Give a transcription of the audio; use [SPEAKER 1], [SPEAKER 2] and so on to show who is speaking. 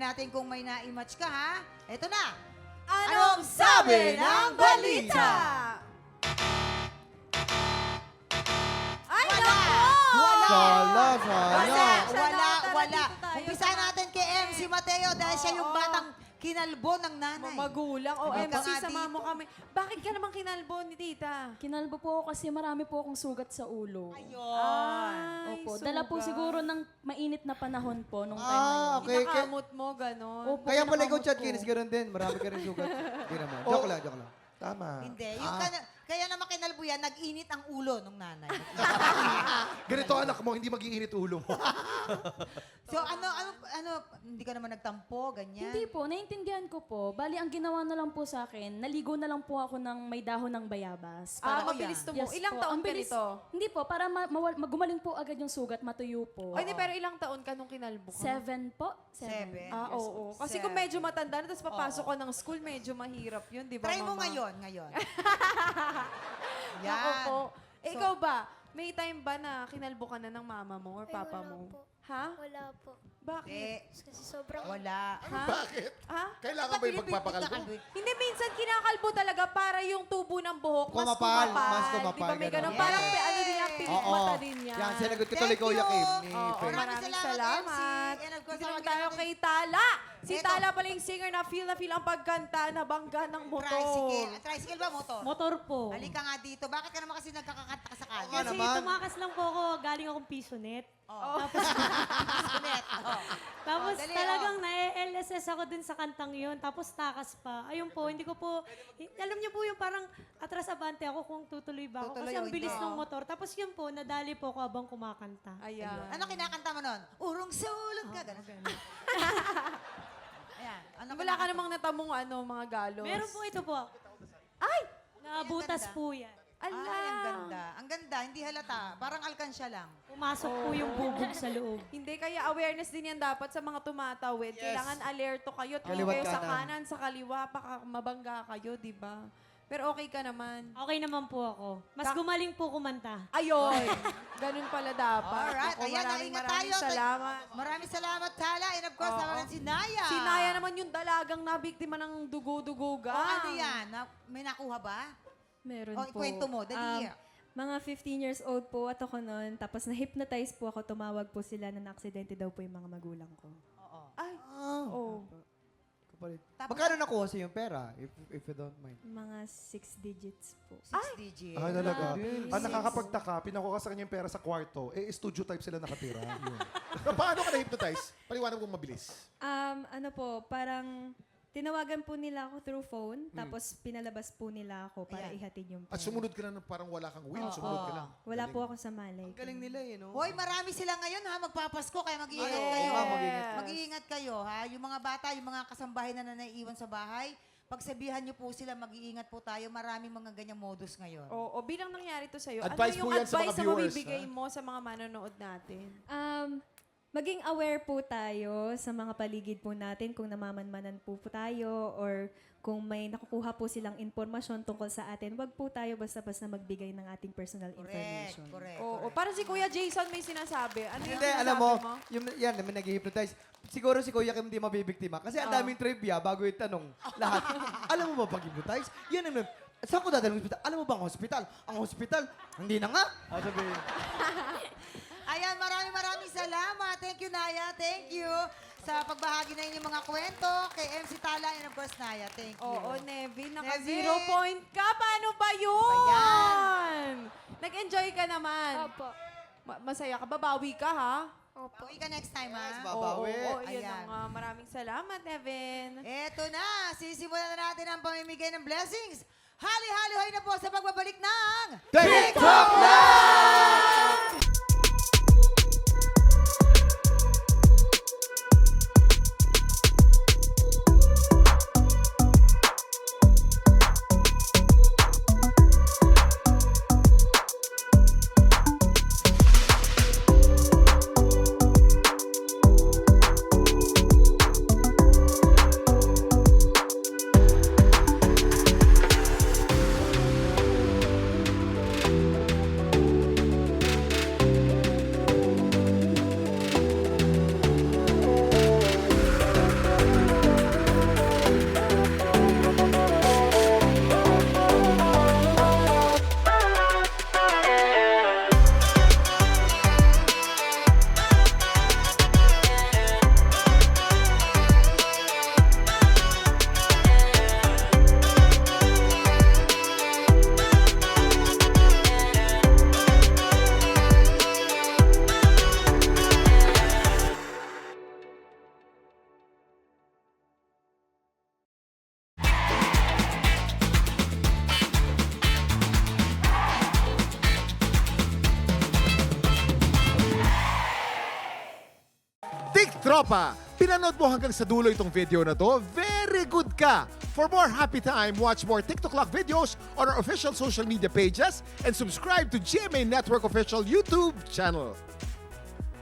[SPEAKER 1] natin kung may na-match ka, ha? Ito na.
[SPEAKER 2] Anong sabi ng balita? Ay,
[SPEAKER 1] Wala.
[SPEAKER 2] naku!
[SPEAKER 1] Wala.
[SPEAKER 3] Sala.
[SPEAKER 1] Wala.
[SPEAKER 2] Tara, dito tayo.
[SPEAKER 1] Umpisa natin kay MC Mateo dahil siya yung batang kinalbo ng nanay.
[SPEAKER 2] Magulang. O,
[SPEAKER 1] Ikaw
[SPEAKER 2] MC,
[SPEAKER 1] nga
[SPEAKER 2] sama
[SPEAKER 1] dito.
[SPEAKER 2] mo kami. Bakit ka naman kinalbo ni tita?
[SPEAKER 4] Kinalbo po ako kasi marami po akong sugat sa ulo.
[SPEAKER 1] Ayun.
[SPEAKER 2] Ay,
[SPEAKER 4] Opo, dala po
[SPEAKER 2] sugat.
[SPEAKER 4] siguro ng mainit na panahon po nung time na yun.
[SPEAKER 3] Okay.
[SPEAKER 2] Pinakamot mo, gano'n.
[SPEAKER 4] Opo,
[SPEAKER 3] Kaya pala ikaw,
[SPEAKER 4] pinakamot
[SPEAKER 3] Chad
[SPEAKER 4] ko.
[SPEAKER 3] Kinis, ganoon din. Marami ka rin sugat. Hindi naman. Joke lang.
[SPEAKER 5] Tama.
[SPEAKER 1] Hindi. Yung kaya naman kinalbo yan, nag-init ang ulo ng nanay.
[SPEAKER 5] Ganito anak mo, hindi mag-iinit ulo mo.
[SPEAKER 1] So ano, hindi ka naman nagtampo, ganyan?
[SPEAKER 4] Hindi po, naiintindihan ko po. Bali, ang ginawa na lang po sa akin, naligo na lang po ako ng may dahon ng bayabas.
[SPEAKER 1] Para-
[SPEAKER 2] Mabilis to mo.
[SPEAKER 4] Yes
[SPEAKER 2] Ilang
[SPEAKER 4] po,
[SPEAKER 2] taon
[SPEAKER 4] ang
[SPEAKER 2] ka
[SPEAKER 4] bilis-
[SPEAKER 2] nito?
[SPEAKER 4] Hindi po, para gumaling po agad yung sugat, matuyo po.
[SPEAKER 2] O, hindi, pero ilang taon ka nung kinalbo ka?
[SPEAKER 4] 7 po?
[SPEAKER 1] Seven.
[SPEAKER 2] Ah,
[SPEAKER 1] Yes.
[SPEAKER 2] oo. Kasi
[SPEAKER 1] Seven.
[SPEAKER 2] kung medyo matanda na, tapos papasok ka ng school, medyo mahirap yun, di ba,
[SPEAKER 1] Try mo
[SPEAKER 2] mama?
[SPEAKER 1] ngayon.
[SPEAKER 2] Ako
[SPEAKER 1] Yan.
[SPEAKER 2] po. Eh, ikaw ba? May time ba na kinalbo ka na ng mama mo or
[SPEAKER 6] Ay,
[SPEAKER 2] papa
[SPEAKER 6] wala
[SPEAKER 2] mo?
[SPEAKER 6] po.
[SPEAKER 2] Ha?
[SPEAKER 6] Wala po.
[SPEAKER 2] Bakit?
[SPEAKER 1] Eh,
[SPEAKER 6] Kasi sobrang...
[SPEAKER 1] wala.
[SPEAKER 2] Ha?
[SPEAKER 5] Bakit?
[SPEAKER 2] Ha?
[SPEAKER 5] Kailangan ba yung magpapakalbo?
[SPEAKER 2] Hindi, minsan kinakalbo talaga para yung tubo ng buhok mas
[SPEAKER 3] Kumapal,
[SPEAKER 2] kumapal.
[SPEAKER 3] mas kumapal,
[SPEAKER 2] Di ba may
[SPEAKER 3] ganun.
[SPEAKER 2] ganun? Parang
[SPEAKER 1] Yes.
[SPEAKER 2] ano din yan, pilik mata din yan.
[SPEAKER 3] Yan, sinagot ko
[SPEAKER 1] Thank
[SPEAKER 3] tuloy ko
[SPEAKER 1] you.
[SPEAKER 3] Kim. Ni
[SPEAKER 2] Oo,
[SPEAKER 3] Fer.
[SPEAKER 2] maraming
[SPEAKER 1] Salamat,
[SPEAKER 2] salamat.
[SPEAKER 1] MC. And of course,
[SPEAKER 2] Dito naman
[SPEAKER 1] tawagin
[SPEAKER 2] tayo
[SPEAKER 1] natin-
[SPEAKER 2] kay Tala. Si
[SPEAKER 1] Eto.
[SPEAKER 2] Tala pala yung singer na feel ang pagkanta na bangga ng motor.
[SPEAKER 1] Tricycle. Tricycle ba motor?
[SPEAKER 7] Motor po.
[SPEAKER 1] Halika nga dito. Bakit ka naman kasi nagkakakanta ka sa kalye?
[SPEAKER 3] Ano
[SPEAKER 7] Kasi
[SPEAKER 3] naman?
[SPEAKER 7] tumakas lang po ako, galing akong pisonet.
[SPEAKER 1] Oh.
[SPEAKER 7] Tapos,
[SPEAKER 1] Sunet. Oh.
[SPEAKER 7] tapos
[SPEAKER 1] dali,
[SPEAKER 7] talagang na-LSS ako dun sa kantang yun. Tapos takas pa. Ayun po, hindi ko po, alam niyo po yung parang atras-abante ako kung tutuloy ba ako.
[SPEAKER 1] Tutuloy
[SPEAKER 7] Kasi
[SPEAKER 1] o
[SPEAKER 7] ang bilis
[SPEAKER 1] hindi.
[SPEAKER 7] ng motor. Tapos yun po, nadali po ako habang kumakanta.
[SPEAKER 2] Ayan.
[SPEAKER 1] Ano kinakanta mo nun? Urong sulog ka. Ganun. Ayan. Ano
[SPEAKER 2] Wala ka namang natamong mga galos.
[SPEAKER 7] Meron po ito po.
[SPEAKER 2] Ay!
[SPEAKER 7] Nabutas
[SPEAKER 1] ganda.
[SPEAKER 7] po yan.
[SPEAKER 2] Ala!
[SPEAKER 1] Ay, ang ganda. Ang ganda. Hindi halata. Parang alkansya lang.
[SPEAKER 7] Pumasok po yung bubog sa loob.
[SPEAKER 2] Hindi, kaya awareness din yan dapat sa mga tumatawid. Kailangan alerto kayo. Tingin
[SPEAKER 3] Kaliwat
[SPEAKER 2] kayo sa
[SPEAKER 3] kanan.
[SPEAKER 2] kanan, sa kaliwa, baka mabangga kayo, di ba? Pero okay ka naman.
[SPEAKER 7] Okay naman po ako. Mas gumaling po kumanta.
[SPEAKER 2] Ayun! Ganun pala dapat.
[SPEAKER 1] Alright.
[SPEAKER 2] Ako,
[SPEAKER 1] Ayan,
[SPEAKER 2] maraming
[SPEAKER 1] ingat tayo.
[SPEAKER 2] salamat.
[SPEAKER 1] Maraming salamat, Tala. And of course,
[SPEAKER 2] Oo.
[SPEAKER 1] naman si Naya.
[SPEAKER 2] Si Naya naman yung dalagang nabiktima ng dugo-dugoga.
[SPEAKER 1] Oh, ano yan? May nakuha ba?
[SPEAKER 8] Meron
[SPEAKER 1] O,
[SPEAKER 8] po.
[SPEAKER 1] ikwento mo. Dali.
[SPEAKER 8] Mga 15 years old po at ako noon. Tapos na-hypnotize po ako. Tumawag po sila na na-aksidente daw po yung mga magulang ko.
[SPEAKER 1] Oo.
[SPEAKER 2] Ay,
[SPEAKER 3] Ah,
[SPEAKER 2] oh.
[SPEAKER 3] kapalit.
[SPEAKER 1] Tapos-
[SPEAKER 3] Magkano nakuha sa yung pera, if you don't mind?
[SPEAKER 8] Mga 6 digits po.
[SPEAKER 1] 6 digits.
[SPEAKER 5] Ah, talaga.
[SPEAKER 8] Grabe.
[SPEAKER 5] Ang nakakapagtaka, pinakuha ka sa kanya yung pera sa kwarto, studio type sila nakatira. Paano ka na-hypnotize? Paliwanag mo mabilis.
[SPEAKER 8] Ano po, parang tinawagan po nila ako through phone. Tapos pinalabas po nila ako para
[SPEAKER 1] Ayan.
[SPEAKER 8] ihatid yung
[SPEAKER 5] At
[SPEAKER 8] pera.
[SPEAKER 5] sumunod ka na ng parang wala kang will, sumunod ka lang.
[SPEAKER 8] Wala
[SPEAKER 5] Galing.
[SPEAKER 8] po ako sa malay.
[SPEAKER 3] Galing nila no?
[SPEAKER 1] Hoy, marami sila ngayon ha. Magpapasko kaya mag-iingat
[SPEAKER 3] Oo,
[SPEAKER 1] kayo.
[SPEAKER 3] nga, mag-ingat
[SPEAKER 2] Yes.
[SPEAKER 1] Mag-iingat kayo ha. Yung mga bata, yung mga kasambahay na naiiwan sa bahay, pagsabihan niyo po sila, mag-iingat po tayo. Maraming mga ganyang modus ngayon.
[SPEAKER 2] O bilang nangyari to sa'yo,
[SPEAKER 5] Advice
[SPEAKER 2] ano yung
[SPEAKER 5] po yan sa mga
[SPEAKER 2] advice na
[SPEAKER 5] viewers,
[SPEAKER 2] mabibigay
[SPEAKER 5] ha?
[SPEAKER 2] mo sa mga manonood natin?
[SPEAKER 8] Maging aware po tayo sa mga paligid po natin kung namamanmanan po tayo or kung may nakukuha po silang impormasyon tungkol sa atin, wag po tayo basta-basta magbigay ng ating personal
[SPEAKER 1] Correct,
[SPEAKER 8] information.
[SPEAKER 1] correct.
[SPEAKER 2] Oo, para si Kuya Jason may sinasabi. Ano yung
[SPEAKER 3] Hindi,
[SPEAKER 2] sinasabi
[SPEAKER 3] alam mo, yung, yan, naman nag-hypnotize. Siguro si Kuya Kim hindi mabibiktima. Kasi ang daming trivia bago itanong lahat. Alam mo ba pag-hypnotize? Yan naman. Saan ko dadalhin hospital? Alam mo ba ang hospital? Ang hospital, hindi na nga. Sabi,
[SPEAKER 1] Ayan, maraming salamat. Thank you, Naya. Thank you sa pagbahagi na inyong mga kwento kay MC Tala and of course, Naya. Thank you.
[SPEAKER 2] Oo, Nevin,
[SPEAKER 1] Nevin!
[SPEAKER 2] naka-0 point ka. Paano ba yun?
[SPEAKER 1] Ayan.
[SPEAKER 2] Nag-enjoy ka naman.
[SPEAKER 6] Opo.
[SPEAKER 2] Masaya ka, babawi ka ha?
[SPEAKER 6] Opo.
[SPEAKER 1] Uwi ka next time,
[SPEAKER 3] Yes,
[SPEAKER 1] ha?
[SPEAKER 3] babawi.
[SPEAKER 2] Oo, yun
[SPEAKER 1] Ayan.
[SPEAKER 2] na nga. Maraming salamat, Nevin.
[SPEAKER 1] Eto na, sisimulan na natin ang pamimigay ng blessings. Hali-hali-hoy na po sa pagbabalik ng
[SPEAKER 3] TikTok Live!
[SPEAKER 5] Tropa, pinanood mo hanggang sa dulo itong video na to? Very good ka! For more happy time, watch more TikTok Clock videos on our official social media pages and subscribe to GMA Network official YouTube channel.